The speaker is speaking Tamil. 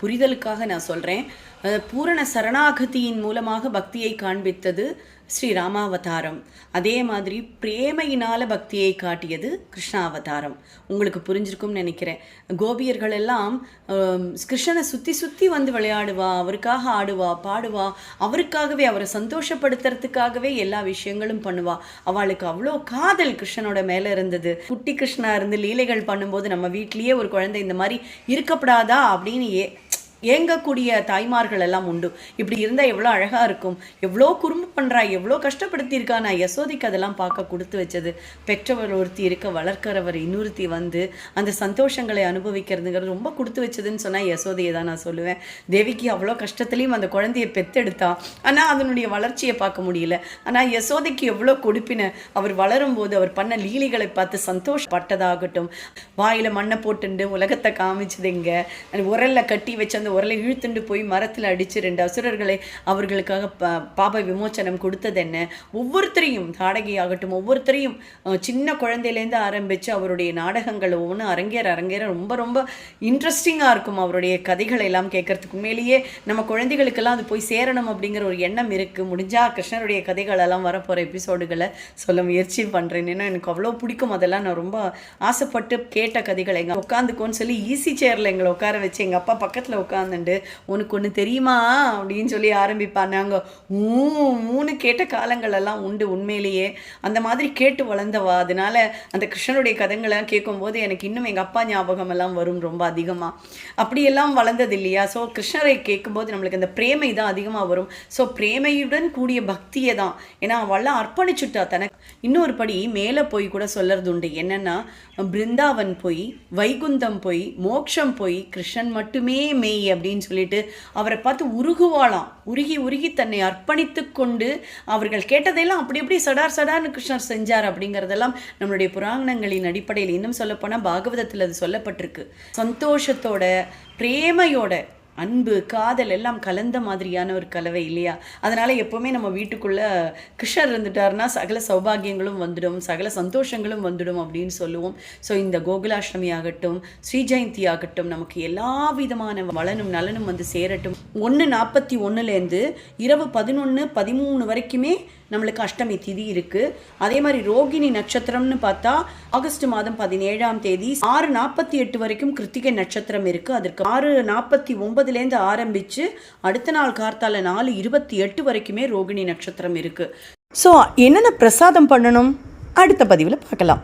புரிதலுக்காக நான் சொல்கிறேன். பூரண சரணாகதியின் மூலமாக பக்தியை காண்பித்தது ஸ்ரீ ராமாவதாரம். அதே மாதிரி பிரேமையினால் பக்தியை காட்டியது கிருஷ்ணாவதாரம். உங்களுக்கு புரிஞ்சிருக்கும்னு நினைக்கிறேன். கோபியர்கள் எல்லாம் கிருஷ்ணனை சுற்றி சுற்றி வந்து விளையாடுவா, அவருக்காக ஆடுவா, பாடுவா, அவருக்காகவே அவரை சந்தோஷப்படுத்துறதுக்காகவே எல்லா விஷயங்களும் பண்ணுவா. அவளுக்கு அவ்வளோ காதல் கிருஷ்ணனோட மேலே இருந்தது. குட்டி கிருஷ்ணா இருந்து லீலைகள் பண்ணும்போது நம்ம வீட்லேயே ஒரு குழந்தை இந்த மாதிரி இருக்கப்படாதா அப்படின்னு ஏங்கக்கூடிய தாய்மார்கள் எல்லாம் உண்டு. இப்படி இருந்தால் எவ்வளோ அழகாக இருக்கும், எவ்வளோ குறும்பு பண்ணுறா, எவ்வளோ கஷ்டப்படுத்தியிருக்கா. நான் யசோதைக்கு அதெல்லாம் பார்க்க கொடுத்து வச்சது. பெற்றவர் ஒருத்தி இருக்க வளர்க்கிறவர் இன்னொருத்தி வந்து அந்த சந்தோஷங்களை அனுபவிக்கிறதுங்கிறது ரொம்ப கொடுத்து வச்சதுன்னு சொன்னால் யசோதையை தான் நான் சொல்லுவேன். தேவிக்கு அவ்வளோ கஷ்டத்துலேயும் அந்த குழந்தையை பெற்றெடுத்தா, ஆனால் அதனுடைய வளர்ச்சியை பார்க்க முடியல. ஆனால் யசோதைக்கு எவ்வளோ கொடுப்பின. அவர் வளரும்போது அவர் பண்ண லீலைகளை பார்த்து சந்தோஷப்பட்டதாகட்டும், வாயில் மண்ணை போட்டுண்டு உலகத்தை காமிச்சதுங்க, உரலில் கட்டி வச்சு உரலை இழுத்துண்டு போய் மரத்தில் அடித்து 2 அசுரர்களை அவர்களுக்காக பாப விமோச்சனம் கொடுத்தது என்ன, ஒவ்வொருத்தரையும் தாடகி ஆகட்டும் ஒவ்வொருத்தரையும் சின்ன குழந்தையிலேருந்து ஆரம்பித்து அவருடைய நாடகங்கள் ஒவ்வொன்று அரங்கேற ரொம்ப ரொம்ப இன்ட்ரெஸ்டிங்காக இருக்கும். அவருடைய கதைகளை எல்லாம் கேட்கறதுக்கு உண்மையிலேயே நம்ம குழந்தைகளுக்கெல்லாம் அது போய் சேரணும் அப்படிங்கிற ஒரு எண்ணம் இருக்குது. முடிஞ்சால் கிருஷ்ணருடைய கதைகளெல்லாம் வரப்போகிற எபிசோடுகளை சொல்ல முயற்சி பண்ணுறேன். ஏன்னா எனக்கு அவ்வளோ பிடிக்கும். அதெல்லாம் நான் ரொம்ப ஆசைப்பட்டு கேட்ட கதைகளை எங்கள் உட்காந்துக்கோன்னு சொல்லி ஈஸி சேரில் எங்களை உட்கார வச்சு எங்கள் அப்பா பக்கத்தில் உட்காந்துண்டு உனக்கு ஒன்று தெரியுமா அப்படின்னு சொல்லி ஆரம்பிப்பாங்க. நாங்கள் மூணு கேட்ட காலங்கள் எல்லாம் உண்டு. உண்மையிலேயே அந்த மாதிரி கேட்டு வளர்ந்தவா. அதனால அந்த கிருஷ்ணனுடைய கதைங்கள்லாம் கேட்கும்போது எனக்கு இன்னும் எங்கள் அப்பா ஞாபகம் எல்லாம் வரும் ரொம்ப அதிகமாக. அப்படியெல்லாம் வளர்ந்தது இல்லையா. ஸோ கிருஷ்ணரை கேட்கும்போது நம்மளுக்கு அந்த பிரேமை தான் அதிகமாக வரும். ஸோ பிரேமையுடன் கூடிய பக்தியை தான். ஏன்னா அவள்லாம் அர்ப்பணிச்சுட்டா தனக்கு. இன்னொரு படி மேலே போய் கூட சொல்லறது உண்டு. என்னென்னா பிருந்தாவன் போய், வைகுந்தம் போய், மோட்சம் போய், கிருஷ்ணன் மட்டுமே மெய் அப்படின்னு சொல்லிட்டு அவரை பார்த்து உருகுவாளாம். உருகி தன்னை அர்ப்பணித்து கொண்டு அவர்கள் கேட்டதையெல்லாம் அப்படி சடார்னு கிருஷ்ணர் செஞ்சார் அப்படிங்கிறதெல்லாம் நம்மளுடைய புராணங்களின் அடிப்படையில், இன்னும் சொல்லப்போனால் பாகவதத்தில் அது சொல்லப்பட்டிருக்கு. சந்தோஷத்தோட பிரேமையோட அன்பு காதல் எல்லாம் கலந்த மாதிரியான ஒரு கலவை இல்லையா. அதனால் எப்போவுமே நம்ம வீட்டுக்குள்ளே கிருஷ்ணர் இருந்துட்டாருன்னா சகல சௌபாகியங்களும் வந்துடும், சகல சந்தோஷங்களும் வந்துடும் அப்படின்னு சொல்லுவோம். ஸோ இந்த கோகுலாஷ்டமி ஆகட்டும், ஸ்ரீ ஜெயந்தி ஆகட்டும், நமக்கு எல்லா விதமான வளனும் நலனும் வந்து சேரட்டும். 1:41 இரவு 11:13 வரைக்குமே நம்மளுக்கு அஷ்டமி திதி இருக்குது. அதே மாதிரி ரோகிணி நட்சத்திரம்னு பார்த்தா ஆகஸ்ட் மாதம் 17ஆம் தேதி 6:48 வரைக்கும் கிருத்திகை நட்சத்திரம் இருக்குது. அதற்கு 6:49 ஆரம்பித்து அடுத்த நாள் கார்த்தால 4:28 வரைக்குமே ரோகிணி நட்சத்திரம் இருக்குது. ஸோ என்னென்ன பிரசாதம் பண்ணணும் அடுத்த பதிவில் பார்க்கலாம்.